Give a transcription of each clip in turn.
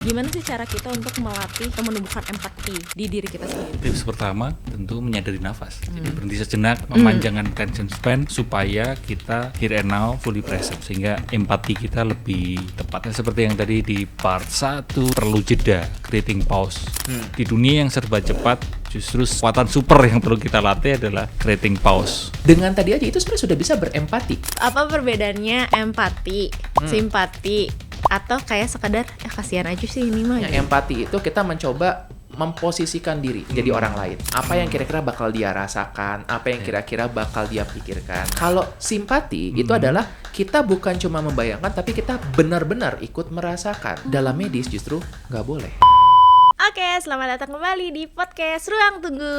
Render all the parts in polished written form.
Gimana sih cara kita untuk melatih atau menumbuhkan empati di diri kita sendiri? Tips pertama tentu menyadari nafas. Jadi berhenti sejenak, memanjangkan attention span supaya kita here and now fully present, sehingga empati kita lebih tepatnya seperti yang tadi di part 1, perlu jeda, creating pause. Di dunia yang serba cepat, justru kekuatan super yang perlu kita latih adalah creating pause. Dengan tadi aja itu sebenarnya sudah bisa berempati. Apa perbedaannya empati, simpati, atau kayak sekedar kasihan aja sih ini mah? Yang empati itu kita mencoba memposisikan diri jadi orang lain. Apa yang kira-kira bakal dia rasakan, apa yang kira-kira bakal dia pikirkan. Kalau simpati itu adalah kita bukan cuma membayangkan, tapi kita benar-benar ikut merasakan. Dalam medis justru nggak boleh. Oke, selamat datang kembali di podcast Ruang Tunggu.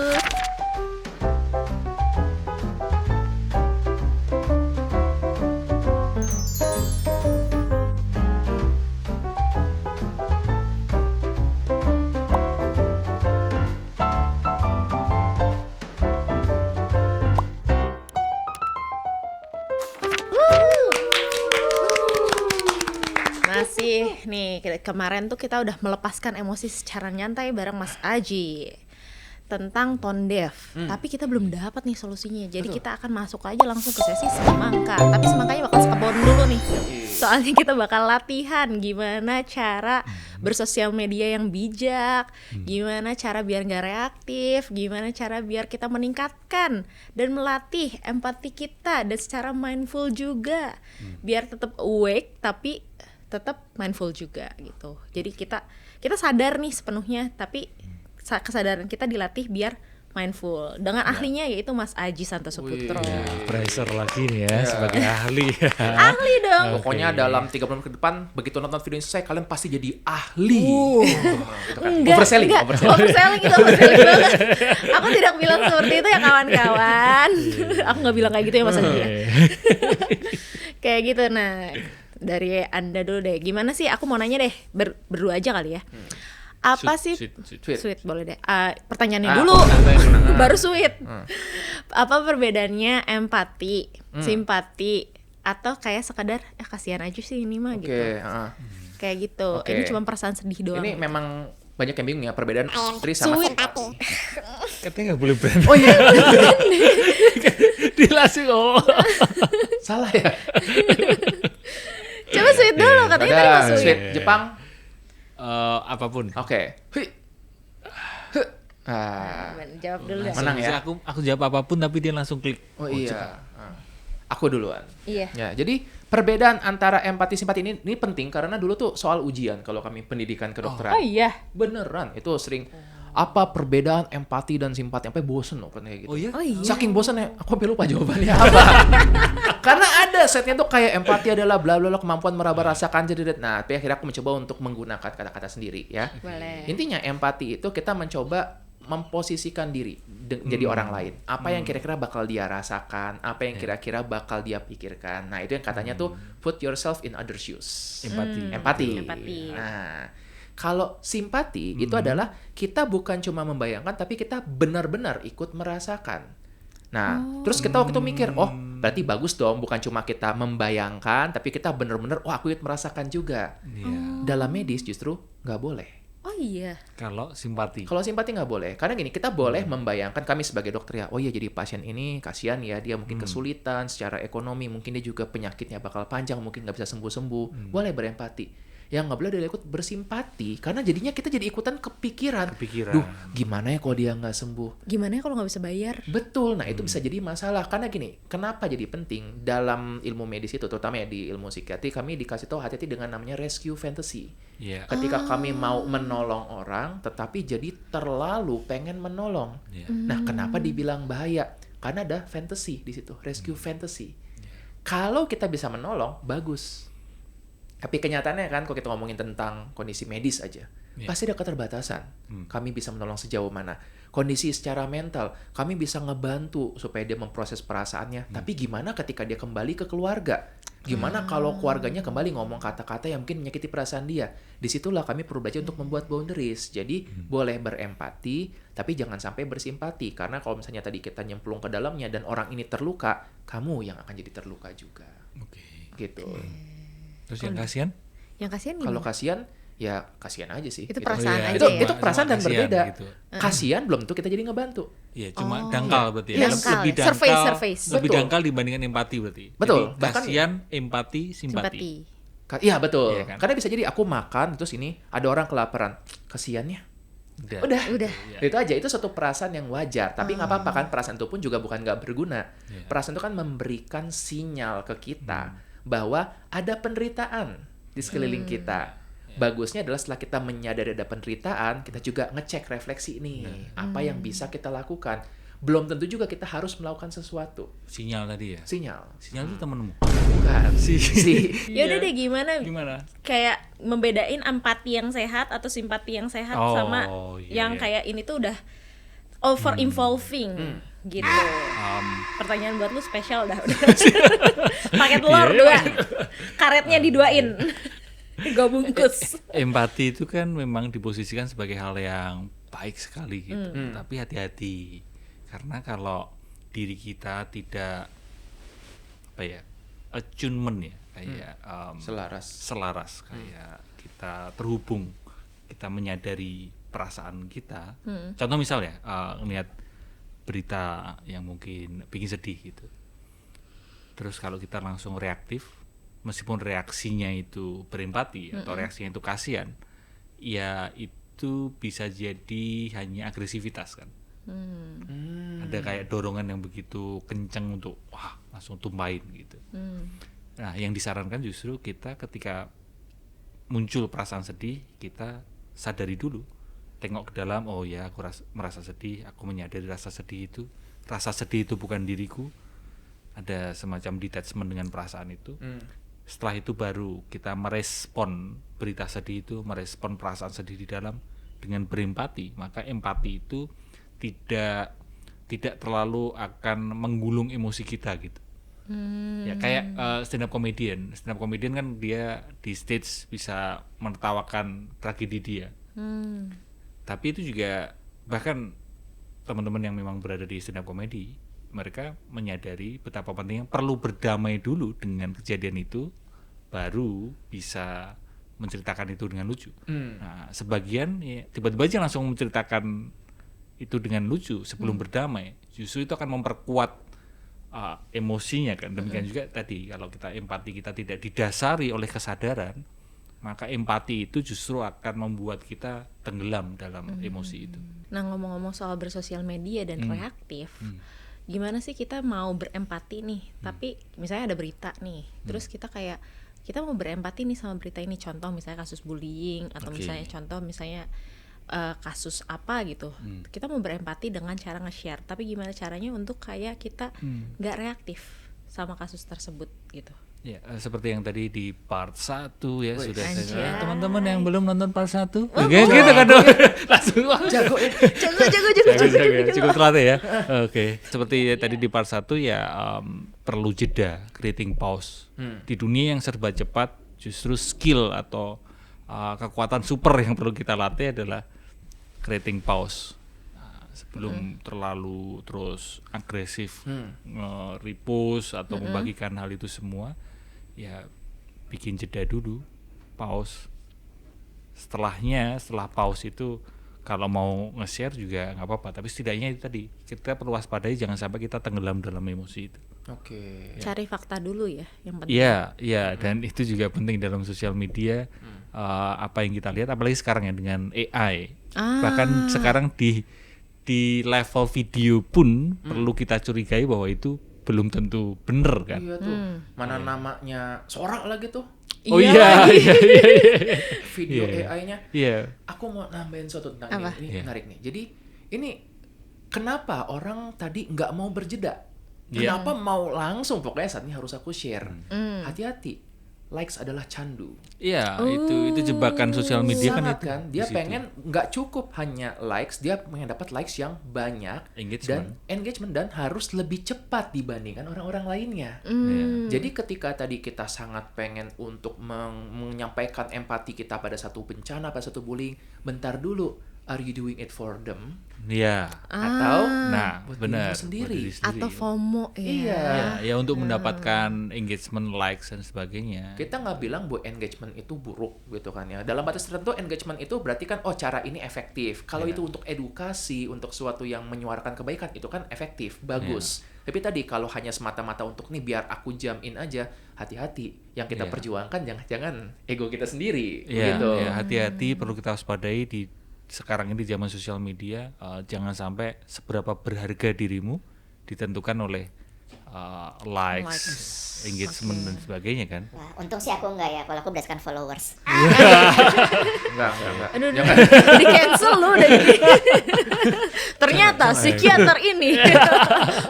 Masih nih, kemarin tuh kita udah melepaskan emosi secara nyantai bareng Mas Aji tentang tone deaf, tapi kita belum dapat nih solusinya. Jadi kita akan masuk aja langsung ke sesi semangka. Tapi semangkanya bakal sekebon dulu nih. Soalnya kita bakal latihan gimana cara bersosial media yang bijak, gimana cara biar nggak reaktif, gimana cara biar kita meningkatkan dan melatih empati kita dan secara mindful juga, biar tetap awake tapi tetap mindful juga gitu. Jadi kita sadar nih sepenuhnya, tapi kesadaran kita dilatih biar mindful dengan ahlinya yaitu Mas Aji Santoso Putro. Pressure lagi nih ya sebagai ahli. Ahli dong. Pokoknya dalam 3 bulan ke depan, begitu nonton video ini selesai, kalian pasti jadi ahli. Gitu kan. Overselling itu overselling banget. Aku tidak bilang seperti itu ya kawan-kawan. Aku nggak bilang kayak gitu ya Mas Aji ya. Kayak gitu. Nah, dari Anda dulu deh. Gimana sih? Aku mau nanya deh, berdua aja kali ya. Apa sih sweet boleh deh. Pertanyaannya dulu baru sweet. Apa perbedaannya empati, simpati, atau kayak sekadar kasihan aja sih ini mah gitu. Kayak gitu. Ini cuma perasaan sedih doang. Ini memang banyak yang bingung ya perbedaan empati sama simpati. Katanya nggak boleh brand. Oh iya. Dilasih Salah ya. Coba sweet dulu, katanya tadi Mas Sweet Jepang. Apapun. Oke. Jawab dulu deh. Menang ya. Aku jawab apapun tapi dia langsung klik. Oh iya. Aku duluan. Iya. Ya, jadi perbedaan antara empati simpati ini penting karena dulu tuh soal ujian kalau kami pendidikan kedokteran. Oh iya. Beneran itu sering apa perbedaan empati dan simpati, sampai bosen loh kan kayak gitu. Oh iya? Saking bosennya aku sampai lupa jawabannya apa. Karena ada setnya tuh kayak empati adalah bla bla bla, kemampuan meraba rasakan jadi. Nah, tapi akhirnya aku mencoba untuk menggunakan kata-kata sendiri ya. Boleh. Intinya empati itu kita mencoba memposisikan diri jadi orang lain. Apa yang kira-kira bakal dia rasakan, apa yang kira-kira bakal dia pikirkan. Nah, itu yang katanya tuh put yourself in other shoes. Empati. Nah, kalau simpati itu adalah kita bukan cuma membayangkan, tapi kita benar-benar ikut merasakan. Nah, terus kita waktu itu mikir, berarti bagus dong, bukan cuma kita membayangkan, tapi kita benar-benar, aku ikut merasakan juga. Dalam medis justru nggak boleh. Oh iya. Kalau simpati nggak boleh, karena gini, kita boleh membayangkan, kami sebagai dokter ya, oh iya jadi pasien ini kasihan ya, dia mungkin kesulitan secara ekonomi, mungkin dia juga penyakitnya bakal panjang, mungkin nggak bisa sembuh-sembuh, boleh berempati. Yang nggak boleh adalah ikut bersimpati, karena jadinya kita jadi ikutan kepikiran. Duh, gimana ya kalau dia nggak sembuh? Gimana ya kalau nggak bisa bayar? Betul, nah itu bisa jadi masalah. Karena gini, kenapa jadi penting dalam ilmu medis itu, terutama ya di ilmu psikiatri, kami dikasih tahu hati-hati dengan namanya rescue fantasy. Ketika kami mau menolong orang, tetapi jadi terlalu pengen menolong. Nah, kenapa dibilang bahaya? Karena ada fantasy di situ, rescue fantasy. Kalau kita bisa menolong, bagus. Tapi kenyataannya kan, kalau kita ngomongin tentang kondisi medis aja, pasti ada keterbatasan. Kami bisa menolong sejauh mana. Kondisi secara mental, kami bisa ngebantu supaya dia memproses perasaannya. Tapi gimana ketika dia kembali ke keluarga? Gimana kalau keluarganya kembali ngomong kata-kata yang mungkin menyakiti perasaan dia? Disitulah kami perlu belajar untuk membuat boundaries. Jadi boleh berempati, tapi jangan sampai bersimpati. Karena kalau misalnya tadi kita nyemplung ke dalamnya dan orang ini terluka, kamu yang akan jadi terluka juga. Gitu. Terus yang kasihan? Yang kasihan gimana? Kalau kasihan, ya kasihan aja sih. Itu gitu. perasaan Iya, aja ya. Itu perasaan dan kasihan berbeda. gitu. Kasihan belum tuh kita jadi ngebantu. Iya, cuma dangkal berarti ya. Dangkal Lebih ya. dangkal, Surface. lebih Betul. dangkal dibandingkan empati berarti. Betul. Jadi, Bahkan- kasihan, empati, simpati. Simpati. Iya betul. Iya kan? Karena bisa jadi aku makan terus ini ada orang kelaparan. Kasiannya. Udah. Iya. Itu aja, itu suatu perasaan yang wajar. Tapi nggak apa-apa kan, perasaan itu pun juga bukan nggak berguna. Iya. Perasaan itu kan memberikan sinyal ke kita bahwa ada penderitaan di sekeliling kita. Bagusnya adalah setelah kita menyadari ada penderitaan, kita juga ngecek refleksi nih, apa yang bisa kita lakukan. Belum tentu juga kita harus melakukan sesuatu. Sinyal tadi ya. Sinyal. Sinyal itu temenmu. Bukan. Si. Ya udah deh, gimana kayak membedain empati yang sehat atau simpati yang sehat Oh, sama iya, yang iya. kayak ini tuh udah over involving gitu. Pertanyaan buat lu spesial dah udah. Pakai telur dua. Karetnya diduain. Gue bungkus. Empati itu kan memang diposisikan sebagai hal yang baik sekali gitu. Tapi hati-hati. Karena kalau diri kita tidak attunement ya, kayak selaras kayak kita terhubung, kita menyadari perasaan kita. Contoh misalnya ngelihat berita yang mungkin bikin sedih gitu. Terus kalau kita langsung reaktif, meskipun reaksinya itu berempati atau reaksinya itu kasihan, ya itu bisa jadi hanya agresivitas kan. Ada kayak dorongan yang begitu kencang untuk langsung tumpahin gitu. Nah, yang disarankan justru kita ketika muncul perasaan sedih, kita sadari dulu, tengok ke dalam, oh ya aku merasa sedih, aku menyadari rasa sedih itu bukan diriku. Ada semacam detachment dengan perasaan itu. Setelah itu baru kita merespon berita sedih itu, merespon perasaan sedih di dalam dengan berempati. Maka empati itu tidak terlalu akan menggulung emosi kita gitu. Ya kayak stand up comedian kan dia di stage bisa menertawakan tragedi dia. Tapi itu juga bahkan teman-teman yang memang berada di stand up comedy, mereka menyadari betapa pentingnya perlu berdamai dulu dengan kejadian itu, baru bisa menceritakan itu dengan lucu. Nah, sebagian ya, tiba-tiba aja langsung menceritakan itu dengan lucu sebelum berdamai. Justru itu akan memperkuat emosinya kan. Demikian juga tadi kalau kita empati kita tidak didasari oleh kesadaran, maka empati itu justru akan membuat kita tenggelam dalam emosi itu. Nah, ngomong-ngomong soal bersosial media dan reaktif, gimana sih kita mau berempati nih, tapi misalnya ada berita nih, terus kita mau berempati nih sama berita ini, contoh misalnya kasus bullying atau misalnya kasus apa gitu, kita mau berempati dengan cara nge-share, tapi gimana caranya untuk kayak kita nggak reaktif sama kasus tersebut gitu. Ya, seperti yang tadi di part 1 ya, sudah Anjay. teman-teman yang belum nonton part 1 gitu kan langsung Jago ya. jago cukup terlatih ya. Oke. Seperti tadi di part 1 ya, perlu jeda, creating pause. Di dunia yang serba cepat, justru skill atau kekuatan super yang perlu kita latih adalah creating pause. Sebelum terlalu terus agresif repost atau membagikan hal itu semua, ya bikin jeda dulu, pause. Setelah pause itu kalau mau nge-share juga nggak apa-apa, tapi setidaknya itu tadi kita perlu waspadai jangan sampai kita tenggelam dalam emosi itu. Oke. Cari fakta dulu ya yang penting. Iya, dan itu juga penting dalam sosial media. Apa yang kita lihat, apalagi sekarang ya dengan AI. Bahkan sekarang di level video pun perlu kita curigai bahwa itu belum tentu bener kan. Iya tuh. Mana namanya Sora lagi tuh. Oh iya. Video Iya. AI-nya. Iya. Aku mau nambahin sesuatu tentang Apa? ini menarik nih. Jadi ini kenapa orang tadi nggak mau berjeda? Iya. Kenapa mau langsung? Pokoknya saat ini harus aku share. Hati-hati. Likes adalah candu. Iya, itu jebakan sosial media kan Sangat itu. kan? Dia di situ. pengen nggak cukup hanya likes, dia pengen dapat likes yang banyak dan engagement dan harus lebih cepat dibandingkan orang-orang lainnya. Jadi ketika tadi kita sangat pengen untuk menyampaikan empati kita pada satu bencana, pada satu bullying, bentar dulu. are you doing it for them Iya. atau Nah, buat benar. dirimu sendiri? Buat diri sendiri. Atau FOMO ya. Iya. Ya untuk mendapatkan engagement, likes dan sebagainya. Kita nggak bilang bahwa engagement itu buruk gitu kan ya. Dalam batas tertentu engagement itu berarti kan cara ini efektif. Kalau itu untuk edukasi, untuk sesuatu yang menyuarakan kebaikan itu kan efektif, bagus. Tapi tadi kalau hanya semata-mata untuk nih biar aku jam in aja, hati-hati. Yang kita perjuangkan jangan-jangan ego kita sendiri begitu. Ya, hati-hati perlu kita waspadai di sekarang ini di zaman sosial media. Jangan sampai seberapa berharga dirimu ditentukan oleh likes, engagement dan sebagainya kan. Wah, untung sih aku enggak ya, kalau aku berdasarkan followers. Enggak. Aduh, di cancel lu udah gini. Ternyata psikiater ini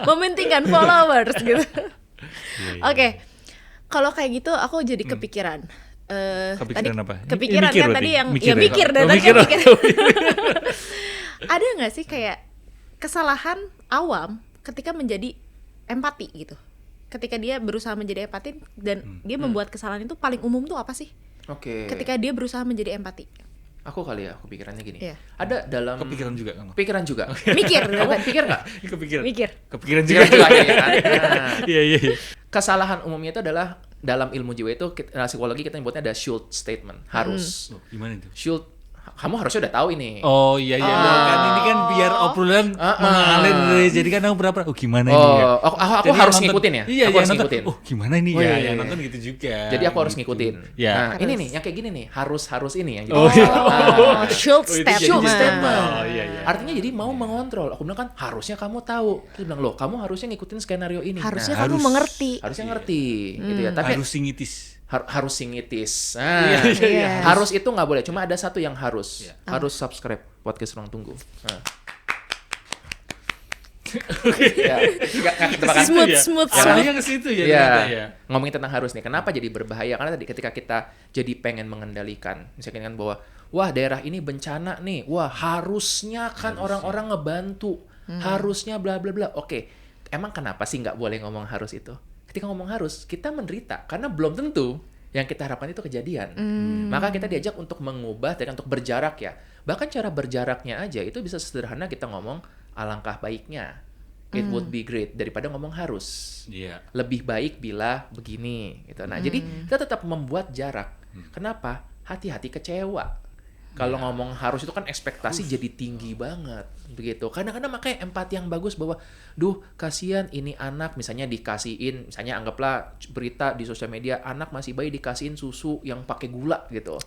mementingkan followers gitu. Oke, kalau kayak gitu aku jadi kepikiran. Kepikiran tadi, apa? Kepikiran Mikir kan berarti? tadi yang Mikir ya? mikir dan Oh, tadi mikir. mikir. Ada nggak sih kayak kesalahan awam ketika menjadi empati gitu? Ketika dia berusaha menjadi empati dan dia membuat kesalahan itu paling umum tuh apa sih? Oke. Ketika dia berusaha menjadi empati. Aku kali ya, aku pikirannya gini. Iya. Ada dalam Kepikiran juga kamu? Pikiran juga. Mikir, Kamu pikir nggak? Kepikiran. mikir. Kepikiran juga. Pikiran juga ya kan? Nah, Iya. kesalahan umumnya itu adalah dalam ilmu jiwa itu psikologi kita nyebutnya ada should statement, harus. Oh, gimana itu? Should, kamu harusnya udah tahu ini. Oh iya kan ini kan biar obrolan mengalir jadi kan aku berapa gimana ini ya. Aku Jadi harus yang nonton- ngikutin ya. Iya, Aku yang harus nonton, ngikutin. Oh gimana ini Oh, ya, iya, yang iya. nonton gitu juga. Jadi aku harus ngikutin. Ya. Nah, ini nih, yang kayak gini nih, harus ini yang jadi Oh, iya. masalah. Should Oh, itu statement. jadi Should statement. Oh, iya. Artinya jadi mau mengontrol. Aku bilang kan harusnya kamu tahu. Terus bilang loh, kamu harusnya ngikutin skenario ini. Harusnya Nah, kamu harus. mengerti. harusnya ngerti gitu ya. Tapi Harus singitis. harus singitis. Nah, Iya. harus itu nggak boleh. Cuma ada satu yang harus. Iya. Harus subscribe podcast Ruang Tunggu. Nah. Ya, nggak ketebak kan? Smooth. Arahnya ke situ ya. Iya. ternyata ya. Ngomongin tentang harus nih. Kenapa jadi berbahaya? Karena tadi ketika kita jadi pengen mengendalikan, misalkan kan bahwa wah daerah ini bencana nih. Wah, harusnya kan orang-orang ngebantu. Harusnya bla bla bla. Oke. Emang kenapa sih nggak boleh ngomong harus itu? Ketika ngomong harus, kita menderita karena belum tentu yang kita harapkan itu kejadian. Maka kita diajak untuk mengubah dan untuk berjarak ya. Bahkan cara berjaraknya aja itu bisa sederhana kita ngomong alangkah baiknya. It would be great daripada ngomong harus. Iya. Lebih baik bila begini gitu. Nah, jadi kita tetap membuat jarak. Kenapa? Hati-hati kecewa. Kalau ngomong harus itu kan ekspektasi jadi tinggi banget begitu. Kadang-kadang makanya empati yang bagus bahwa duh kasihan ini anak misalnya dikasihin, misalnya anggaplah berita di sosial media anak masih bayi dikasihin susu yang pakai gula gitu.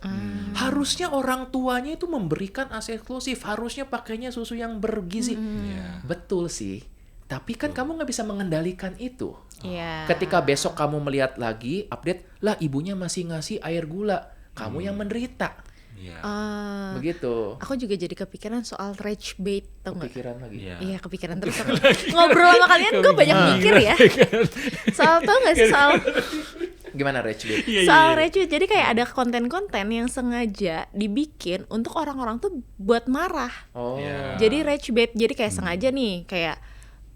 Harusnya orang tuanya itu memberikan ASI eksklusif, harusnya pakainya susu yang bergizi. Iya. Betul sih. Tapi kan kamu nggak bisa mengendalikan itu. Iya. Ketika besok kamu melihat lagi update, lah ibunya masih ngasih air gula, kamu yang menderita. Iya. Begitu. Aku juga jadi kepikiran soal rage bait, tau nggak? Kepikiran lagi. Iya kepikiran terus aku ngobrol sama kalian gue banyak mikir ya. Soal tau nggak sih soal Gimana Rach? soal rage bait. Jadi kayak ada konten-konten yang sengaja dibikin untuk orang-orang tuh buat marah. Oh. Iya. Jadi rage bait, jadi kayak sengaja nih kayak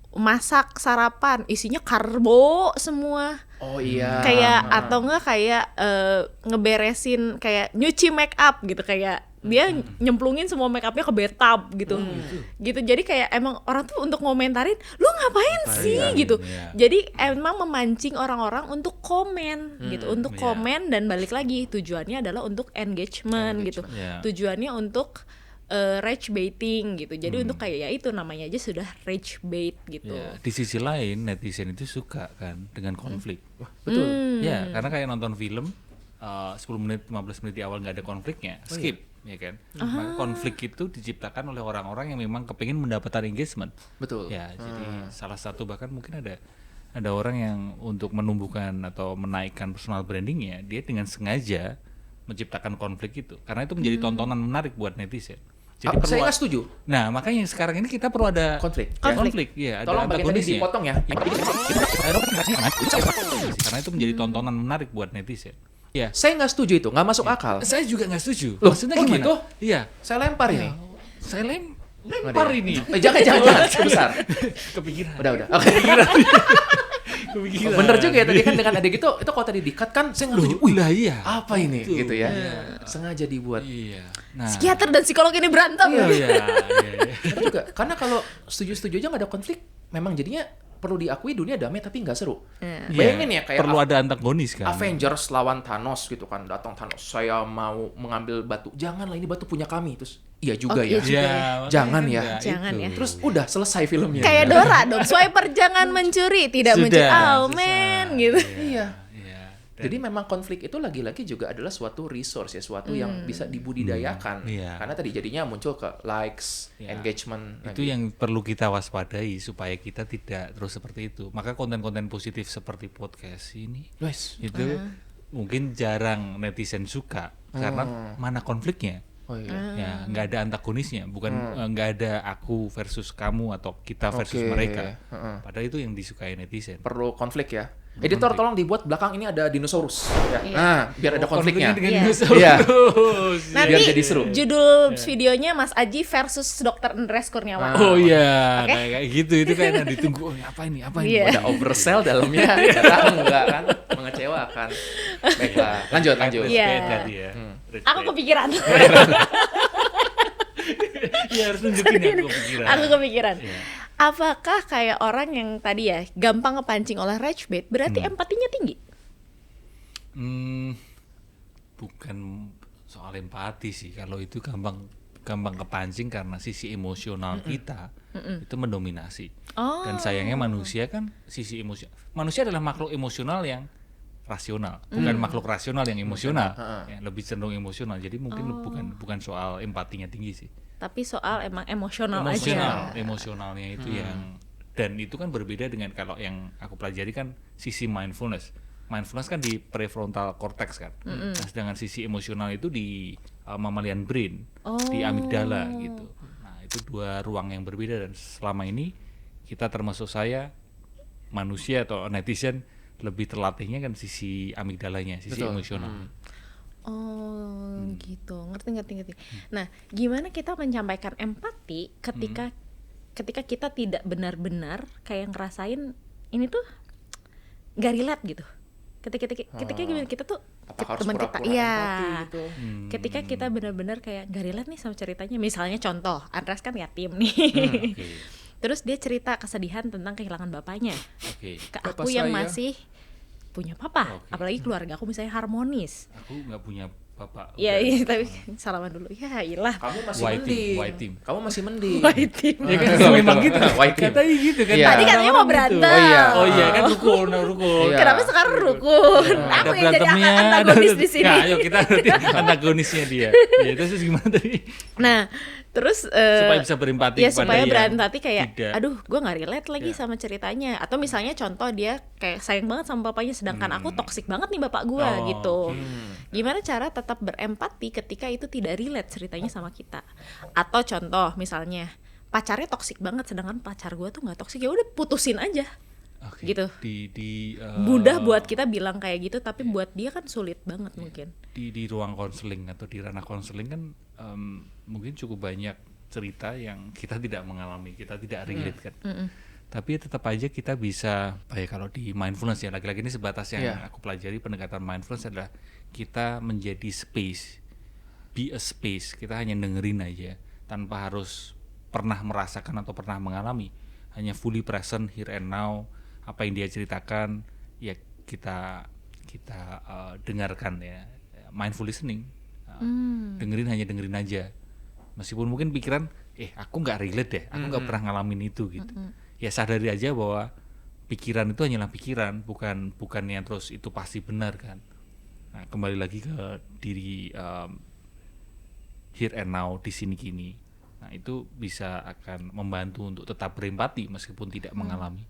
masak sarapan isinya karbo semua. Oh iya. Kayak atau enggak kayak ngeberesin kayak nyuci make up gitu, kayak dia nyemplungin semua make upnya ke bathtub gitu. Gitu. Jadi kayak emang orang tuh untuk ngomentarin, "Lu ngapain sih?" gitu. Iya. Jadi emang memancing orang-orang untuk komen gitu, untuk Iya. komen dan balik lagi tujuannya adalah untuk engagement. Gitu. Iya. Tujuannya untuk rage baiting gitu. Jadi untuk kayak ya itu namanya aja sudah rage bait gitu. Ya, di sisi lain netizen itu suka kan dengan konflik. Betul. Ya, karena kayak nonton film 10 menit 15 menit di awal nggak ada konfliknya, skip ya kan. Maka konflik itu diciptakan oleh orang-orang yang memang kepingin mendapatkan engagement. Betul. Ya, jadi salah satu bahkan mungkin ada orang yang untuk menumbuhkan atau menaikkan personal brandingnya, dia dengan sengaja menciptakan konflik itu karena itu menjadi tontonan menarik buat netizen. Jadi Saya nggak setuju. Nah, makanya sekarang ini kita perlu ada Konflik. konflik. Ya, ada Tolong bagian tadi antagonisnya. dipotong ya. Karena itu menjadi tontonan menarik buat netizen. Ya, Saya nggak setuju itu, nggak masuk akal. saya juga nggak setuju. Loh, Maksudnya oh gimana? gitu? Iya, Saya lempar ini. saya lempar ini. Jangan, itu besar. Kepikiran. Udah. Oke. Kepikiran. Bener juga ya tadi kan dengan ada gitu, itu kalau tadi di-cut kan saya ngerti, wih lah iya. apa ini Betul. gitu ya. Iya. Sengaja dibuat. Iya. Nah. Psikiater dan psikolog ini berantem. Iya, iya. Bener juga, karena kalau setuju-setuju aja nggak ada konflik, memang jadinya perlu diakui dunia damai tapi nggak seru. Bayangin ya kayak perlu ada antagonis kan. Avengers lawan Thanos gitu kan, datang Thanos, saya mau mengambil batu, janganlah ini batu punya kami, terus iya juga ya, iya juga Iya, jangan makanya ya, kan Jangan itu. ya. terus udah selesai filmnya. Kayak Dora dong, swiper jangan mencuri, tidak mencuri. Oh susah. man, gitu. Iya. Iya. Jadi memang konflik itu lagi-lagi juga adalah suatu resource ya, suatu yang bisa dibudidayakan. Iya. Karena tadi jadinya muncul ke likes, Iya. engagement. Itu yang perlu kita waspadai supaya kita tidak terus seperti itu. Maka konten-konten positif seperti podcast ini Wes. itu mungkin jarang netizen suka karena mana konfliknya. Oh iya. Ya, nggak ada antagonisnya, bukan nggak ada aku versus kamu atau kita versus Oke. mereka. Heeh. Padahal itu yang disukai netizen. Perlu konflik ya. Editor tolong dibuat belakang ini ada dinosaurus. Ya. Iya. Nah, biar ada konfliknya. dengan Iya. dinosaurus. Iya. Nanti Biar jadi seru. judul videonya Mas Aji versus Dr. Andres Kurniawan. Oh iya, Oke. kayak gitu itu kan ditunggu. Oh, apa ini? Apa ini? Iya. Ada oversell dalamnya, ternyata enggak kan, mengecewakan. Baiklah, lanjut. Iya. Tadi ya. Aku kepikiran. Iya harus nunjukin ya aku kepikiran. Aku kepikiran. Iya. Apakah kayak orang yang tadi ya gampang kepancing oleh rage bait berarti empatinya tinggi? Bukan soal empati sih. Kalau itu gampang kepancing karena sisi emosional kita itu mendominasi. Oh. Dan sayangnya manusia kan sisi emosi. Manusia adalah makhluk emosional yang rasional, bukan makhluk rasional yang emosional. Ya, lebih cenderung emosional. Jadi mungkin bukan soal empatinya tinggi sih. Tapi soal emang emosional Emosional, aja. emosionalnya itu yang, dan itu kan berbeda dengan kalau yang aku pelajari kan sisi mindfulness. Mindfulness kan di prefrontal cortex kan. Nah, sedangkan sisi emosional itu di mammalian brain, di amigdala gitu. Nah, itu dua ruang yang berbeda dan selama ini kita termasuk saya manusia atau netizen lebih terlatihnya kan sisi amigdalanya, sisi Betul. emosional. Oh, gitu. Ngerti. Nah, gimana kita menyampaikan empati ketika kita tidak benar-benar kayak ngerasain ini tuh gak relate gitu. Ketika gimana kita tuh Apa harus teman kita, pura-pura iya. empati gitu? Ketika kita benar-benar kayak gak relate nih sama ceritanya. Misalnya contoh, Andres kan yatim nih. Oke. Terus dia cerita kesedihan tentang kehilangan bapaknya. Oke. Ke Bapak aku yang saya. masih punya papa, Oke. apalagi keluarga aku misalnya harmonis. Aku nggak punya bapak. Iya, Udah. iya, tapi salaman dulu. Ya, iyalah. Kamu masih White team, mending. white team. Kamu masih mending. White team. Ya kan Betul, memang betul. gitu. White team. Katanya gitu kan. Iya. Tadi katanya mau berantem. Oh iya. Oh iya kan rukun. Iya. Kenapa sekarang rukun? Ada Aku yang jadi berantemnya, antagonis di sini. Nah, ayo kita nanti antagonisnya dia. Ya terus gimana tadi? Nah, terus Supaya bisa berempati ya kepada supaya yang berempati kayak tidak. aduh gue nggak relate lagi Ya. sama ceritanya, atau misalnya contoh dia kayak sayang banget sama bapaknya sedangkan aku toksik banget nih bapak gue Oh, gitu. Gimana cara tetap berempati ketika itu tidak relate ceritanya sama kita? Atau contoh misalnya pacarnya toksik banget sedangkan pacar gue tuh nggak toksik, ya udah putusin aja. Oke. Gitu. Di Mudah buat kita bilang kayak gitu, tapi buat dia kan sulit banget mungkin. di ruang konseling atau di ranah konseling kan mungkin cukup banyak cerita yang kita tidak mengalami, kita tidak relate kan. Tapi tetap aja kita bisa, kalau di mindfulness ya, lagi-lagi ini sebatas yang Iya. aku pelajari pendekatan mindfulness adalah kita menjadi space, be a space, kita hanya dengerin aja tanpa harus pernah merasakan atau pernah mengalami, hanya fully present here and now. Apa yang dia ceritakan ya kita dengarkan ya, mindful listening. Hanya dengerin aja, meskipun mungkin pikiran aku nggak relate deh, aku nggak pernah ngalamin itu gitu. Ya sadari aja bahwa pikiran itu hanyalah pikiran, bukan yang terus itu pasti benar kan. Nah, kembali lagi ke diri here and now, di sini kini. Nah, itu bisa akan membantu untuk tetap berempati meskipun tidak mengalami.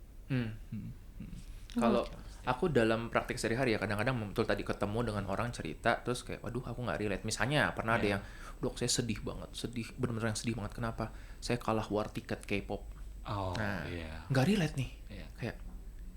Kalau aku dalam praktik sehari-hari ya kadang-kadang betul tadi ketemu dengan orang cerita terus kayak waduh aku nggak relate. Misalnya pernah ada yang dok saya sedih banget, benar-benar yang sedih banget. Kenapa? Saya kalah war tiket K-pop. Oh, Nah, iya. nggak relate nih. Iya. Kayak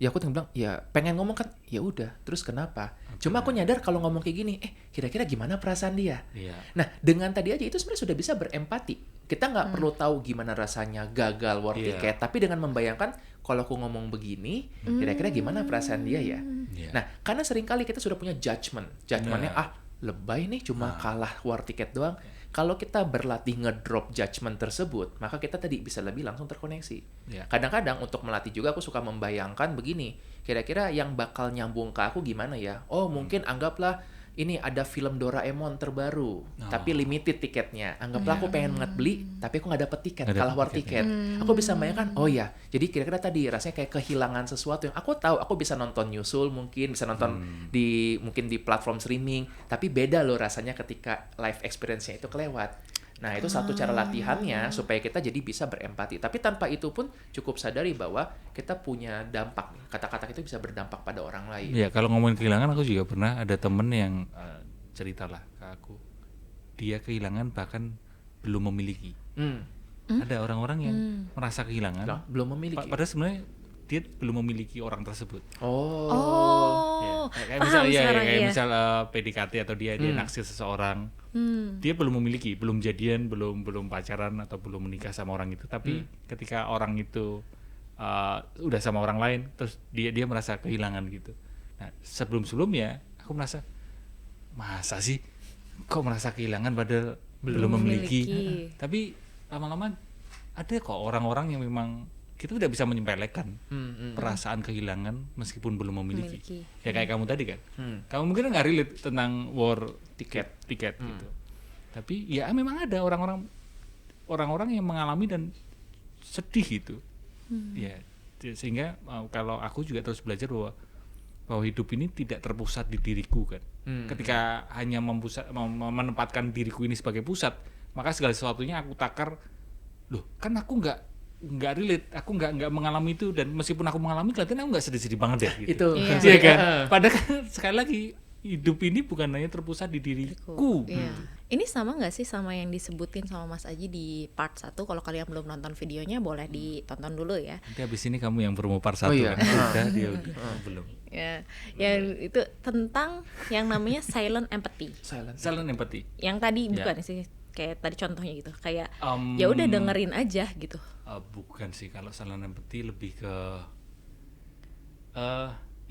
ya aku bilang ya pengen ngomong kan ya udah terus kenapa? Cuma aku nyadar kalau ngomong kayak gini kira-kira gimana perasaan dia? Iya. Nah dengan tadi aja itu sebenarnya sudah bisa berempati Kita nggak perlu tahu gimana rasanya gagal war ticket, tapi dengan membayangkan kalau aku ngomong begini, kira-kira gimana perasaan dia ya. Nah, karena seringkali kita sudah punya judgmentnya lebay nih cuma kalah war ticket doang. Kalau kita berlatih ngedrop judgment tersebut, maka kita tadi bisa lebih langsung terkoneksi. Kadang-kadang untuk melatih juga aku suka membayangkan begini, kira-kira yang bakal nyambung ke aku gimana ya? Oh, mungkin anggaplah ini ada film Doraemon terbaru, tapi limited tiketnya. Anggaplah aku pengen banget beli, tapi aku nggak dapet tiket, kalah war tiket. Aku bisa bayangkan, oh ya, jadi kira-kira tadi rasanya kayak kehilangan sesuatu yang aku tahu. Aku bisa nonton nyusul, mungkin bisa nonton mungkin di platform streaming, tapi beda loh rasanya ketika live experience-nya itu kelewat. Nah, itu satu cara latihannya supaya kita jadi bisa berempati. Tapi tanpa itu pun cukup sadari bahwa kita punya dampak. Kata-kata itu bisa berdampak pada orang lain. Ya, kalau ngomongin kehilangan, aku juga pernah ada temen yang ceritalah ke aku. Dia kehilangan bahkan belum memiliki. Ada orang-orang yang merasa kehilangan. Loh, belum memiliki. Padahal sebenarnya dia belum memiliki orang tersebut. Kayak misal misal PDKT atau dia naksir seseorang, dia belum memiliki, belum jadian, belum pacaran atau belum menikah sama orang itu, tapi ketika orang itu udah sama orang lain, terus dia merasa kehilangan gitu. Nah, sebelumnya aku merasa, masa sih kok merasa kehilangan padahal belum memiliki. Tapi lama-lama ada kok orang-orang yang memang kita tidak bisa menyepelekan perasaan kehilangan meskipun belum memiliki. Ya kayak kamu tadi kan. Kamu mungkin nggak relate tentang war tiket gitu. Tapi ya memang ada orang-orang yang mengalami dan sedih gitu. Ya, sehingga kalau aku juga terus belajar bahwa hidup ini tidak terpusat di diriku kan. Ketika hanya menempatkan diriku ini sebagai pusat, maka segala sesuatunya aku takar. Loh, kan aku nggak relate, aku nggak mengalami itu, dan meskipun aku mengalami kelihatannya aku nggak sedih-sedih banget deh gitu. Iya kan? Padahal kan sekali lagi hidup ini bukan hanya terpusat di diriku. Ini sama nggak sih sama yang disebutin sama Mas Aji di part 1? Kalau kalian belum nonton videonya boleh ditonton dulu ya. Nanti abis ini kamu yang promo part 1 kan? Udah dia belum. Ya, yang itu tentang yang namanya silent empathy. Silent empathy. Yang tadi bukan sih, kayak tadi contohnya gitu, kayak ya udah dengerin aja gitu. Bukan sih, kalau silent empathy lebih ke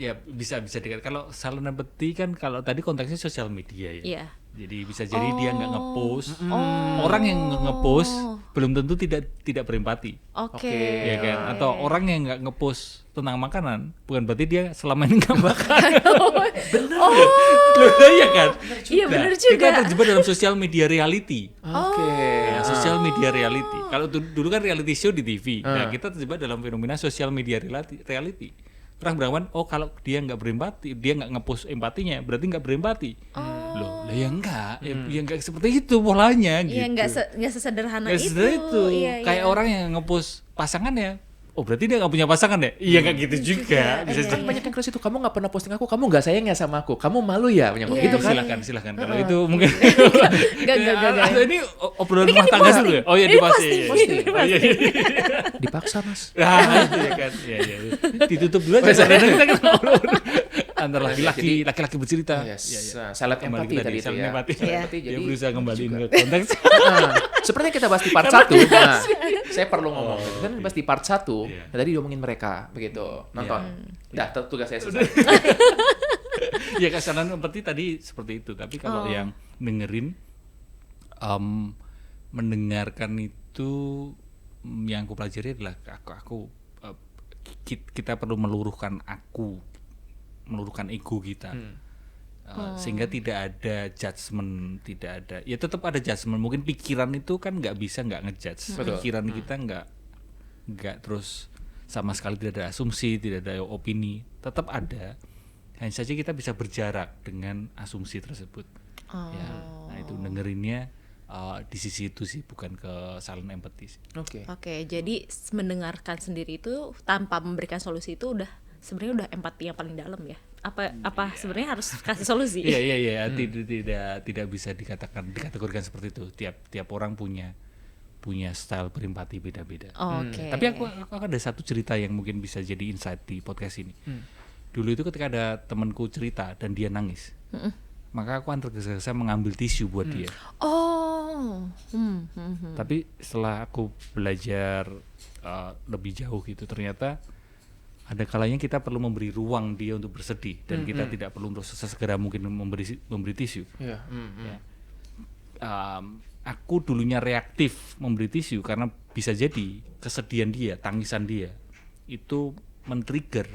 ya bisa dikatakan kalau silent empathy kan, kalau tadi konteksnya sosial media ya. Iya. Jadi bisa jadi dia nggak nge-post. Orang yang nge-post belum tentu tidak berempati. Ya kan? Atau orang yang nggak nge-post tentang makanan bukan berarti dia selama ini nggak makan. Bener. Loh, ya kan? Iya benar juga. Kita terjebak dalam sosial media reality. Ya, sosial media reality. Kalau dulu kan reality show di TV. Nah, kita terjebak dalam fenomena sosial media reality. Orang beranggapan, kalau dia nggak berempati, dia nggak nge-post empatinya, berarti nggak berempati. Loh, ya enggak, ya enggak seperti itu polanya gitu. Iya, nggak sesederhana itu. Iya, kayak orang yang nge-post pasangannya, berarti dia nggak punya pasangan ya? Iya, nggak gitu juga. Bisa Kan banyak yang keras itu, kamu nggak pernah posting aku, kamu nggak sayang ya sama aku, kamu malu ya, gitu kan? Silakan. Kalau itu mungkin. Enggak. Ini obrolan rumah tangga dulu ya? Oh iya, diposting. Dipaksa, Mas. Nah, itu ya kan. Iya. Ditutup dulu aja. Kita kan antara laki-laki bercerita. Silent empathy tadi itu ya. Dia berusaha kembaliin ke konteks. Seperti yang kita bahas di part 1. Nah, saya perlu ngomong. Kan bahas di part 1. Tadi diomongin mereka begitu. Nonton. Dah, tugas saya selesai. Ya, kesanan empati tadi seperti itu. Tapi kalau yang dengerin, mendengarkan itu, yang aku pelajari adalah kita perlu meluruhkan ego kita. Sehingga tidak ada judgement, tidak ada, ya tetap ada judgement. Mungkin pikiran itu kan nggak bisa nggak ngejudge. Pikiran kita nggak terus sama sekali tidak ada asumsi, tidak ada opini, tetap ada. Hanya saja kita bisa berjarak dengan asumsi tersebut. Ya, nah itu dengerinnya di sisi itu sih, bukan ke silent empathy. Oke, jadi mendengarkan sendiri itu tanpa memberikan solusi itu sebenarnya udah empati yang paling dalam ya. Apa sebenarnya harus kasih solusi? Iya. Tidak bisa dikategorikan seperti itu. Tiap orang punya style berempati beda-beda. Tapi aku ada satu cerita yang mungkin bisa jadi insight di podcast ini. Dulu itu ketika ada temanku cerita dan dia nangis, maka aku tergesa-gesa mengambil tisu buat dia. Tapi setelah aku belajar lebih jauh gitu, ternyata ada kalanya kita perlu memberi ruang dia untuk bersedih dan kita tidak perlu untuk sesegera mungkin memberi tisu. Iya. Ya. Aku dulunya reaktif memberi tisu karena bisa jadi kesedihan dia, tangisan dia itu men-trigger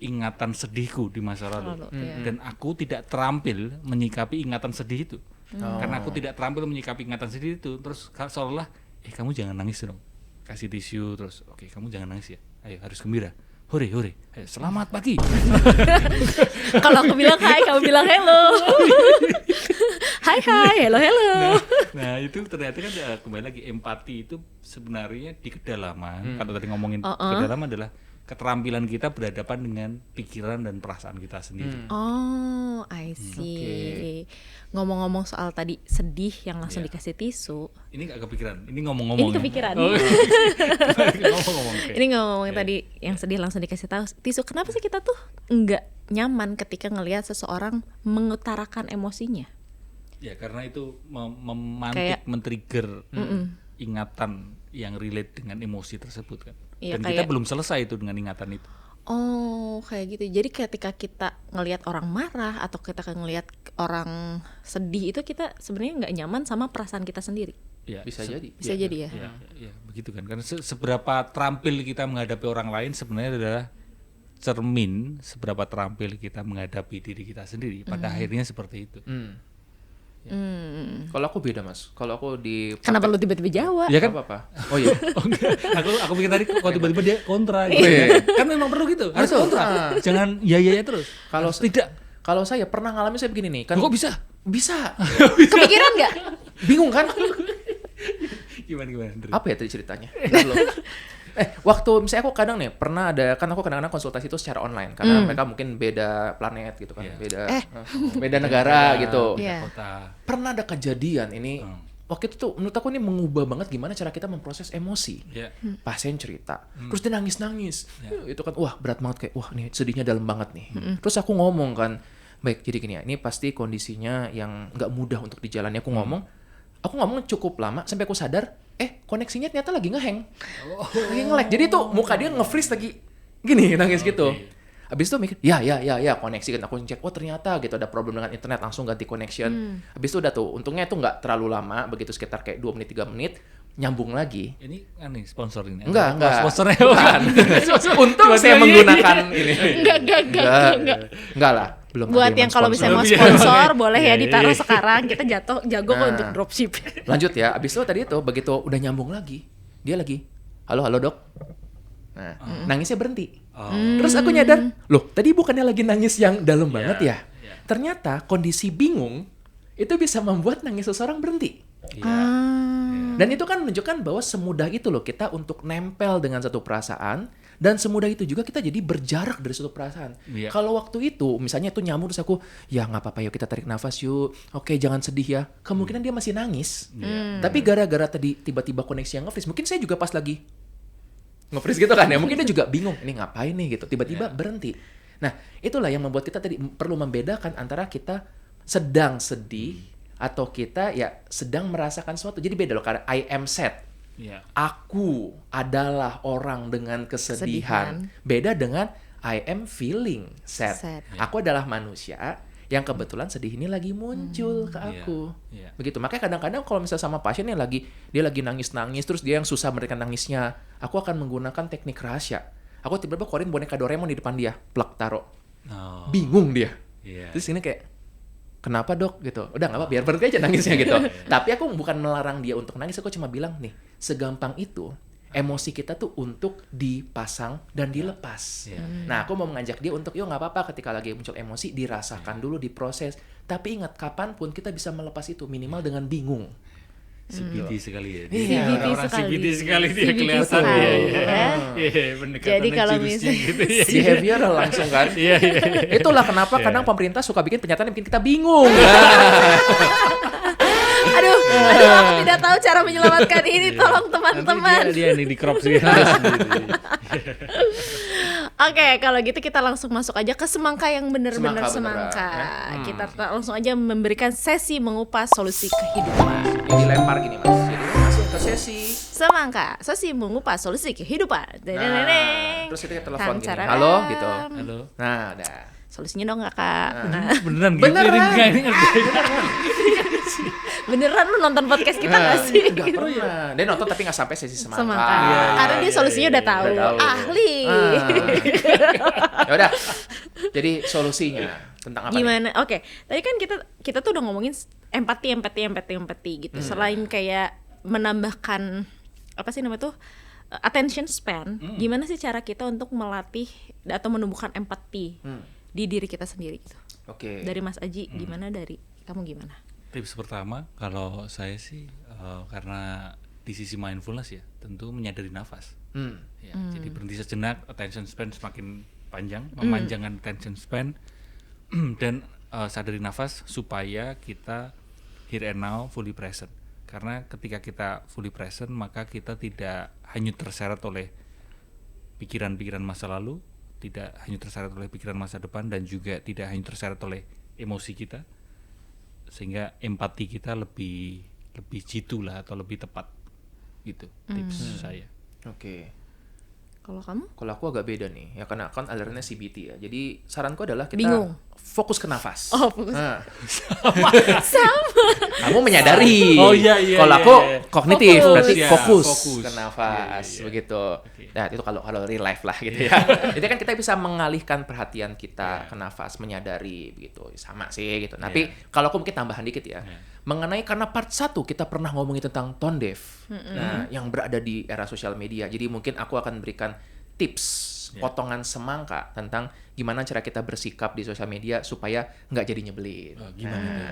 ingatan sedihku di masa lalu. Dan aku tidak terampil menyikapi ingatan sedih itu. Karena aku tidak terampil menyikapi ingatan sedih itu, terus seolah-olah kamu jangan nangis dong, kasih tisu, terus oke, kamu jangan nangis ya, ayo harus gembira, hore, ayo selamat pagi. Kalau aku bilang hai, kamu bilang hello. Hai, hello. Nah itu ternyata kan kembali lagi, empati itu sebenarnya di kedalaman. Kalau tadi ngomongin kedalaman adalah keterampilan kita berhadapan dengan pikiran dan perasaan kita sendiri. Oh, I see. Ngomong-ngomong soal tadi sedih yang langsung dikasih tisu. Ini gak kepikiran, ini ngomong-ngomong. Ini kepikiran. Ngomong-ngomong. Ini ngomong tadi yang sedih langsung dikasih tahu tisu. Kenapa sih kita tuh nggak nyaman ketika ngelihat seseorang mengutarakan emosinya? Ya karena itu memantik, men-trigger ingatan yang relate dengan emosi tersebut kan. Iya, dan kita belum selesai itu dengan ingatan itu. Oh, kayak gitu. Jadi ketika kita ngelihat orang marah atau kita ngelihat orang sedih itu kita sebenarnya nggak nyaman sama perasaan kita sendiri. Ya, Bisa jadi. Bisa jadi ya. Ya, begitu kan. Karena seberapa terampil kita menghadapi orang lain sebenarnya adalah cermin seberapa terampil kita menghadapi diri kita sendiri. Pada akhirnya seperti itu. Kalau aku beda Mas. Kalau aku di Kenapa lu tiba-tiba Jawa? Ya kan? apa? Oh iya. aku pikir tadi kok tiba-tiba dia kontra gitu. Kan memang perlu gitu. Harus kontra. Jangan ya terus. Kalau tidak, kalau saya pernah ngalamin saya begini nih. Kan kok bisa? Bisa. Kepikiran nggak? Bingung kan? Gimana? Apa ya tadi ceritanya? Waktu misalnya aku kadang nih pernah ada, kan aku kadang-kadang konsultasi itu secara online karena mereka mungkin beda planet gitu kan, beda negara gitu. Kota. Pernah ada kejadian ini waktu itu tuh menurut aku ini mengubah banget gimana cara kita memproses emosi. Pasien cerita, terus dia nangis. Itu kan wah berat banget, kayak wah nih sedihnya dalam banget nih. Terus aku ngomong kan, baik jadi gini ya, ini pasti kondisinya yang nggak mudah untuk dijalani. Aku ngomong cukup lama sampai aku sadar koneksinya ternyata lagi nge-hang. Lagi nge-lag. Jadi tuh muka dia nge-freeze lagi gini, nangis gitu. Habis itu mikir, ya koneksi kan, aku cek, ternyata gitu ada problem dengan internet, langsung ganti connection. Habis itu udah tuh, untungnya itu nggak terlalu lama, begitu sekitar kayak 2 menit 3 menit nyambung lagi. Ini aneh sponsor ini. Enggak. Sponsornya bukan. Untung saya menggunakan ini. Enggak lah. Belum Buat yang kalau misalnya mau sponsor boleh ya ditaruh sekarang, kita jago kok untuk dropship. Lanjut ya, abis itu tadi itu begitu udah nyambung lagi, dia lagi, halo dok, nah nangisnya berhenti. Terus aku nyadar, loh tadi bukannya lagi nangis yang dalam banget ya? Ternyata kondisi bingung itu bisa membuat nangis seseorang berhenti. Dan itu kan menunjukkan bahwa semudah itu loh kita untuk nempel dengan satu perasaan. Dan semudah itu juga kita jadi berjarak dari suatu perasaan. Kalau waktu itu, misalnya itu nyambung terus aku, ya nggak apa-apa yuk kita tarik nafas yuk. Oke jangan sedih ya. Kemungkinan dia masih nangis. Tapi gara-gara tadi tiba-tiba koneksi yang nge-freeze, mungkin saya juga pas lagi nge-freeze gitu kan ya. Mungkin dia juga bingung, ini ngapain nih gitu. Tiba-tiba berhenti. Nah itulah yang membuat kita tadi perlu membedakan antara kita sedang sedih atau kita ya sedang merasakan sesuatu. Jadi beda loh, karena I am sad. Aku adalah orang dengan kesedihan. Beda dengan I am feeling sad. Aku adalah manusia yang kebetulan sedih ini lagi muncul ke aku. Begitu. Makanya kadang-kadang kalau misalnya sama pasien yang dia lagi nangis-nangis, terus dia yang susah memberikan nangisnya, aku akan menggunakan teknik rahasia. Aku tiba-tiba keluarin boneka Doraemon di depan dia, plak taruh. Bingung dia. Terus ini kayak, kenapa dok gitu, udah nggak apa, biar berhenti aja nangisnya gitu. Tapi aku bukan melarang dia untuk nangis, aku cuma bilang nih, segampang itu emosi kita tuh untuk dipasang dan dilepas. Nah aku mau mengajak dia untuk yuk nggak apa-apa ketika lagi muncul emosi dirasakan dulu, diproses. Tapi ingat kapanpun kita bisa melepas itu minimal dengan bingung. CBD sekali ya. CBD sekali dia kelihatan ya. Jadi kalau misalnya gitu, behavioral langsung kan. Itulah kenapa kadang pemerintah suka bikin pernyataan yang bikin kita bingung. Aduh, aku tidak tahu cara menyelamatkan ini, tolong teman-teman. Dia ini di crop sih. Oke, kalau gitu kita langsung masuk aja ke semangka yang bener-bener Semangka semangka. beneran, ya. Kita langsung aja memberikan sesi mengupas solusi kehidupan. Jadi dilempar gini mas, jadi langsung ke sesi. Semangka, sesi mengupas solusi kehidupan. Deneng. Terus kita telepon gini, Tang, halo gitu. Halo. Nah, udah. Solusinya dong kakak. Nah, Beneran gitu. Beneran. Rinka ini ngerti. beneran lu nonton podcast kita Nah, gak sih? Nggak pernah. Dia nonton tapi nggak sampai sesi semangka. Semangka. Iya, Karena dia solusinya udah tahu. Udah tahu. Ahli. Ya udah. Jadi solusinya tentang apa? Gimana? Oke, tadi kan kita tuh udah ngomongin empati gitu. Selain kayak menambahkan apa sih namanya tuh attention span, gimana sih cara kita untuk melatih atau menumbuhkan empati di diri kita sendiri gitu. Oke. Dari Mas Aji gimana, dari kamu gimana? Tips pertama kalau saya sih karena di sisi mindfulness ya, tentu menyadari nafas. Ya, jadi berhenti sejenak, attention span semakin panjang, memanjangkan attention span dan sadari nafas supaya kita here and now fully present. Karena ketika kita fully present maka kita tidak hanyut terseret oleh pikiran-pikiran masa lalu, tidak hanyut terseret oleh pikiran masa depan, dan juga tidak hanyut terseret oleh emosi kita, sehingga empati kita lebih jitu lah atau lebih tepat gitu tips saya. Oke. Kalau kamu? Kalau aku agak beda nih, ya karena kan alirannya CBT ya. Jadi saranku adalah kita Bingung. fokus ke nafas. Oh, fokus. Nah, Sama. kamu menyadari. Oh, iya, iya, Kalau iya, aku iya. kognitif, Fokus. berarti Ya, fokus fokus. ke nafas, Iya, iya. begitu. Oke. Nah itu kalau real life lah gitu ya. Jadi kan kita bisa mengalihkan perhatian kita ke nafas, menyadari begitu. Sama sih gitu. Tapi kalau aku mungkin tambahan dikit ya. Mengenai karena part 1 kita pernah ngomongin tentang tone deaf. Nah, yang berada di era sosial media. Jadi mungkin aku akan berikan tips potongan semangka tentang gimana cara kita bersikap di sosial media supaya nggak jadi nyebelin. Oh, gimana tuh?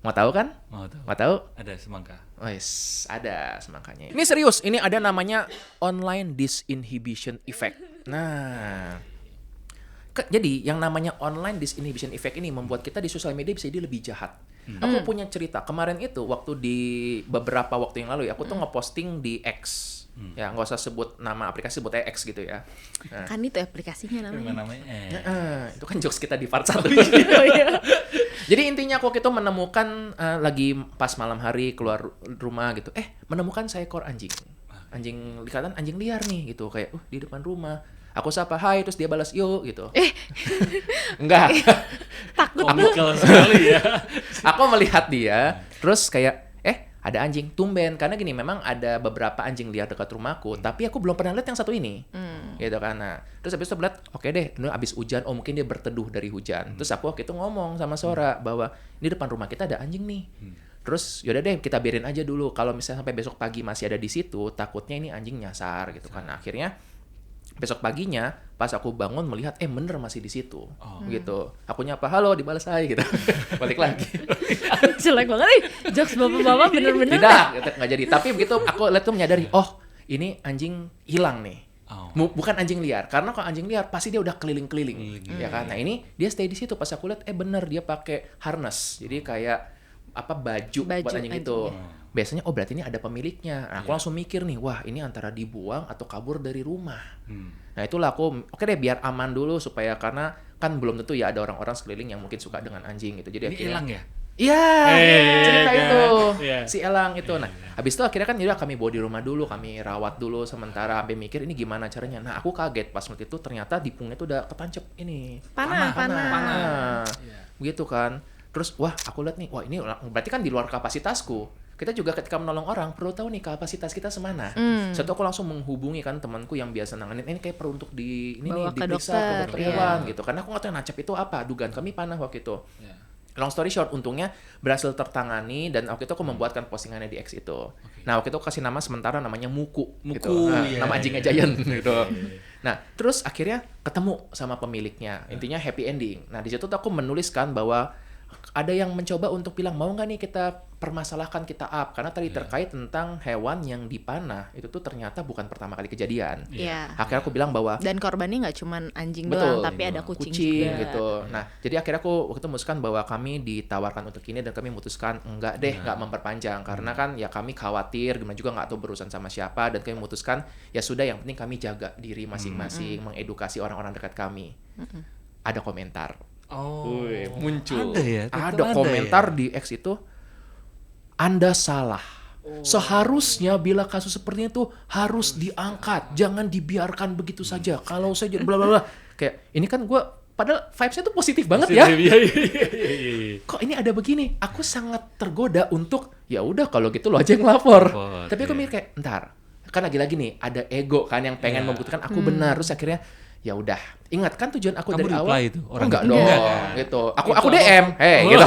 Mau tahu kan? Mau tahu? Mau tahu? Ada semangka. Wes, ada semangkanya. Ini serius, ini ada namanya online disinhibition effect. Nah, jadi yang namanya online disinhibition effect ini membuat kita di sosial media bisa jadi lebih jahat. Aku punya cerita kemarin itu waktu di beberapa waktu yang lalu ya, aku tuh ngeposting di X. Ya nggak usah sebut nama aplikasi, sebut aja X gitu ya. Nah, Kan itu aplikasinya namanya. itu kan jokes kita di part 1. Oh iya. Jadi intinya aku waktu itu menemukan lagi pas malam hari keluar rumah gitu. Menemukan seekor anjing. Anjing dikatakan anjing liar nih gitu, kayak di depan rumah. Aku sapa hai, terus dia balas yo gitu. Enggak. Komikal sekali ya. Aku melihat dia, terus kayak ada anjing tumben, karena gini memang ada beberapa anjing liar dekat rumahku, tapi aku belum pernah lihat yang satu ini, gitu kan. Nah, terus habis itu lihat, oke deh, ini abis hujan, mungkin dia berteduh dari hujan. Terus aku waktu itu ngomong sama Sora bahwa di depan rumah kita ada anjing nih. Terus yaudah deh kita biarin aja dulu, kalau misalnya sampai besok pagi masih ada di situ, takutnya ini anjing nyasar gitu kan. Nah, akhirnya besok paginya pas aku bangun melihat bener masih di situ, gitu. Aku nyapa halo, dibalas hai gitu. Balik lagi. Jelek banget nih. Jokes bapak-bapak bener-bener. Tidak, nggak jadi. Tapi begitu aku lihat tuh menyadari, ini anjing hilang nih. Bukan anjing liar, karena kalau anjing liar pasti dia udah keliling-keliling, ya kan. Nah ini dia stay di situ. Pas aku lihat, bener dia pakai harness, jadi kayak baju buat anjing itu. Biasanya berarti ini ada pemiliknya. Nah, aku langsung mikir nih, wah ini antara dibuang atau kabur dari rumah. Nah itulah aku, oke deh biar aman dulu supaya, karena kan belum tentu ya ada orang-orang sekeliling yang mungkin suka dengan anjing gitu. Jadi Ini akhirnya hilang ya? Iya, cerita kan? itu Iya. si elang itu. Nah, habis itu akhirnya kan yaudah kami bawa di rumah dulu, kami rawat dulu sementara sampai mikir ini gimana caranya. Nah, aku kaget pas waktu itu ternyata di punggungnya tuh udah ketancep ini. Panah. Begitu kan. Terus wah, aku lihat nih, wah ini berarti kan di luar kapasitasku. Kita juga ketika menolong orang perlu tahu nih kapasitas kita semana. Satu aku langsung menghubungi kan temanku yang biasa nanganin, ini kayak perlu untuk Bawa ke diperiksa ke dokter dokter, hewan gitu. Karena aku nggak tahu yang nancep itu apa. Dugaan kami panah waktu itu. Long story short, untungnya berhasil tertangani dan waktu itu aku membuatkan postingannya di X itu. Nah, waktu itu aku kasih nama sementara namanya Muku gitu. Nah, nama anjingnya Giant gitu. Nah, terus akhirnya ketemu sama pemiliknya. Intinya happy ending. Nah, di situ tuh aku menuliskan bahwa ada yang mencoba untuk bilang mau nggak nih kita permasalahkan, kita up, karena tadi terkait tentang hewan yang dipanah itu tuh ternyata bukan pertama kali kejadian. Iya. Akhirnya aku bilang bahwa Dan korbannya nggak cuman anjing betul, doang, tapi ada kucing juga. gitu. Nah, jadi akhirnya aku waktu itu memutuskan bahwa kami ditawarkan untuk ini dan kami memutuskan enggak deh, nggak memperpanjang karena kan ya kami khawatir, gimana juga nggak tahu berurusan sama siapa, dan kami memutuskan ya sudah, yang penting kami jaga diri masing-masing, mengedukasi orang-orang dekat kami. Ada komentar. Wih, muncul. Ada ya? Ada komentar di X itu, Anda salah. Seharusnya bila kasus seperti itu harus diangkat, jangan dibiarkan begitu saja. Kalau saya bla bla bla, kayak ini kan gue padahal vibes-nya tuh positif banget ya. Iya. Kok ini ada begini? Aku sangat tergoda untuk ya udah kalau gitu lo aja yang lapor. Tapi aku mikir kayak ntar, kan lagi-lagi nih ada ego kan yang pengen membuktikan aku benar, terus akhirnya ya udah, ingat kan tujuan aku Kamu dari awal. reply itu orang enggak itu? dong, Enggak. gitu. Aku DM, gitu.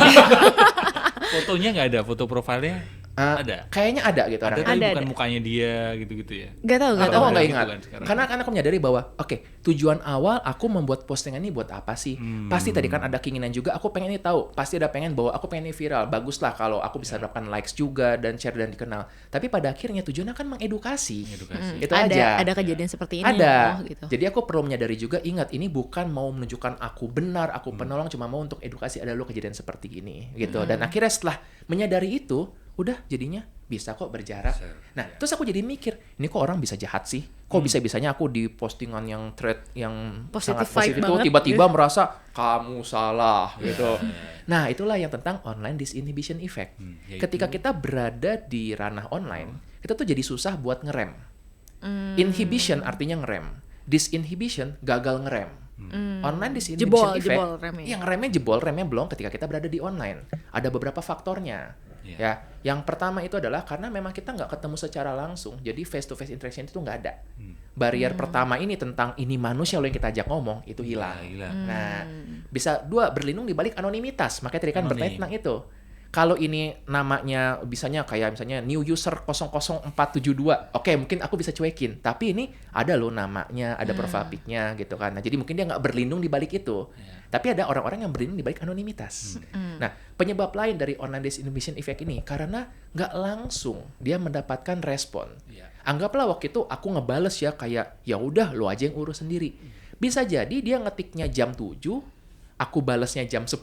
Fotonya nggak ada, foto profilnya ada. Kayaknya ada gitu Ada orangnya. tapi Ada, bukan ada. mukanya dia gitu-gitu ya. Gak tau. Oh, nggak gitu ingat. kan sekarang. Karena kan aku menyadari bahwa oke, tujuan awal aku membuat postingan ini buat apa sih? Pasti tadi kan ada keinginan juga, aku pengen ini tahu. Pasti ada pengen bahwa aku pengen ini viral. Baguslah kalau aku bisa dapatkan likes juga dan share dan dikenal. Tapi pada akhirnya tujuannya kan mengedukasi. Itu aja. Ada kejadian seperti ini. Ada. Oh, gitu. Jadi aku perlu menyadari juga, ingat ini bukan mau menunjukkan aku benar, aku penolong, cuma mau untuk edukasi, ada lo kejadian seperti ini gitu. Dan akhirnya setelah menyadari itu, udah jadinya bisa kok berjarak. Nah, terus aku jadi mikir, ini kok orang bisa jahat sih? Kok bisa-bisanya aku di postingan yang thread yang sangat Positive positif vibe itu banget, tiba-tiba merasa kamu salah gitu. Nah, itulah yang tentang online disinhibition effect. Ketika kita berada di ranah online, kita tuh jadi susah buat ngerem. Inhibition artinya ngerem. Disinhibition gagal ngerem. Online disinhibition effect, jebol remnya. yang remnya jebol, remnya belum ketika kita berada di online. Ada beberapa faktornya. Ya, yang pertama itu adalah karena memang kita nggak ketemu secara langsung, jadi face to face interaction itu nggak ada. Barrier pertama ini tentang ini manusia lo yang kita ajak ngomong itu hilang. Nah, bisa dua, berlindung di balik anonimitas. Makanya tadi kan bertanya tentang itu. Kalau ini namanya misalnya kayak misalnya new user 00472, oke, mungkin aku bisa cuekin. Tapi ini ada loh namanya, ada profile pic-nya gitu kan. Nah, jadi mungkin dia nggak berlindung di balik itu. Tapi ada orang-orang yang berlindung di balik anonimitas. Nah, penyebab lain dari online disinhibition effect ini karena nggak langsung dia mendapatkan respon. Anggaplah waktu itu aku ngebales ya kayak ya udah lo aja yang urus sendiri. Bisa jadi dia ngetiknya jam 7, aku balasnya jam 10,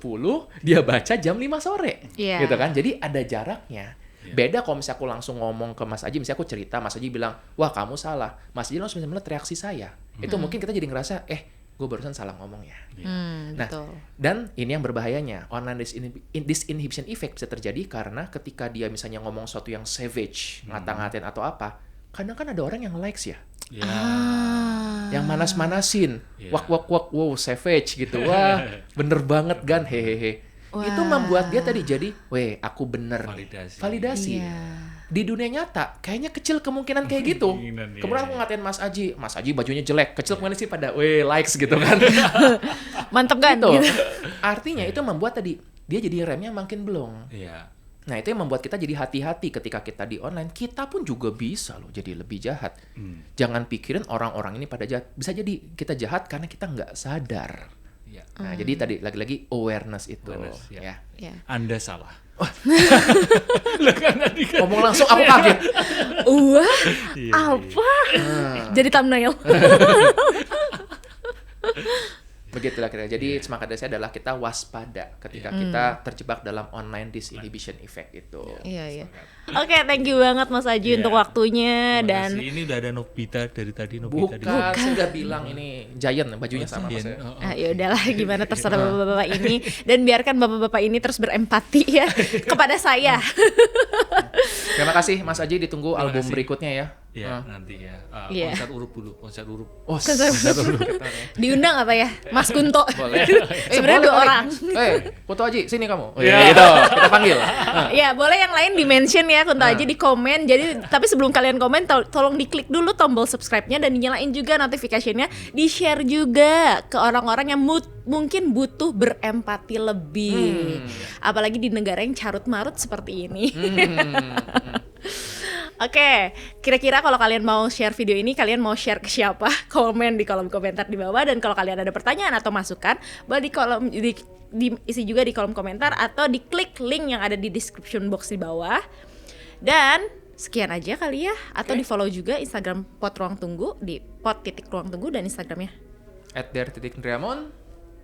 dia baca jam 5 sore. Iya. Gitu kan? Jadi ada jaraknya. Beda kalau misalnya aku langsung ngomong ke Mas Aji, misalnya aku cerita, Mas Aji bilang, wah kamu salah. Mas Aji langsung melihat reaksi saya. Itu mungkin kita jadi ngerasa, gue barusan salah ngomong ya. Nah, Betul. dan ini yang berbahayanya, online disinhibition effect bisa terjadi karena ketika dia misalnya ngomong sesuatu yang savage, ngata-ngatain atau apa, kadang kan ada orang yang likes ya. Yang manas-manasin, wak, wow, savage gitu, wah, bener banget kan, hehehe. Wah. Itu membuat dia tadi jadi, weh, aku bener nih. Validasi. Iya. Di dunia nyata, kayaknya kecil kemungkinan kayak gitu. Kemungkinan, iya. Kemudian aku ngatain Mas Aji bajunya jelek, kecil kemungkinan sih pada, weh, likes gitu kan. Mantep kan? Gitu. Gitu. Artinya itu membuat tadi, dia jadi remnya makin belum. Iya. Nah, itu yang membuat kita jadi hati-hati ketika kita di online. Kita pun juga bisa loh jadi lebih jahat. Jangan pikirin orang-orang ini pada jahat. Bisa jadi kita jahat karena kita nggak sadar. Iya. Nah, jadi tadi lagi-lagi awareness itu. Awareness, ya. Ya. Anda salah. Ngomong langsung aku kaget. Wah, Iya, apa? Jadi thumbnail. Begitulah kira-kira. Jadi semangat dari saya adalah kita waspada ketika kita terjebak dalam online disinhibition effect itu. Iya. Oke, thank you banget Mas Aji untuk waktunya dan ini udah ada Nobita dari tadi, Nobita di Bukan, saya udah bilang ini Giant, bajunya sama sama saya. ya udahlah gimana terserah bapak-bapak ini dan biarkan bapak-bapak ini terus berempati ya kepada saya. Terima kasih Mas Aji, ditunggu Terima album kasih. berikutnya ya. Iya, nanti ya. Iya. Konser Urup dulu, konser Urup. Oh, Diundang apa ya? Mas Kunto. boleh. Sebenarnya Boleh 2 kali. orang. Foto Aji, sini kamu. Gitu, kita panggil. Ya, boleh yang lain di-mention ya Kunto Aji di komen. Jadi, tapi sebelum kalian komen tolong diklik dulu tombol subscribe-nya dan dinyalain juga notification-nya, di-share juga ke orang-orang yang mungkin butuh berempati lebih. Apalagi di negara yang carut-marut seperti ini. Oke, kira-kira kalau kalian mau share video ini, kalian mau share ke siapa? Komen di kolom komentar di bawah. Dan kalau kalian ada pertanyaan atau masukan, boleh diisi juga di kolom komentar atau diklik link yang ada di description box di bawah. Dan sekian aja kali ya. Atau di follow juga Instagram Pod Ruang Tunggu di pod.ruangtunggu dan Instagramnya @der.driamon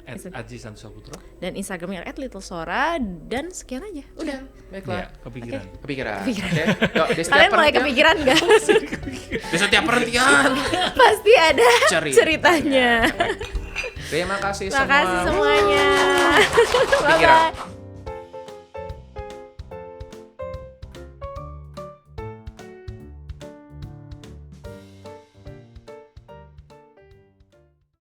Aji Santosaputra dan Instagramnya @littlesora. Dan sekian aja. Udah. Baiklah. Kepikiran. Oke. Yuk, di setiap Kalian mulai perhentian- kepikiran gak? Di setiap perhentian. Pasti ada Cerita. ceritanya. Terima kasih Terima kasih semua. semuanya. Kepikiran. Bye-bye.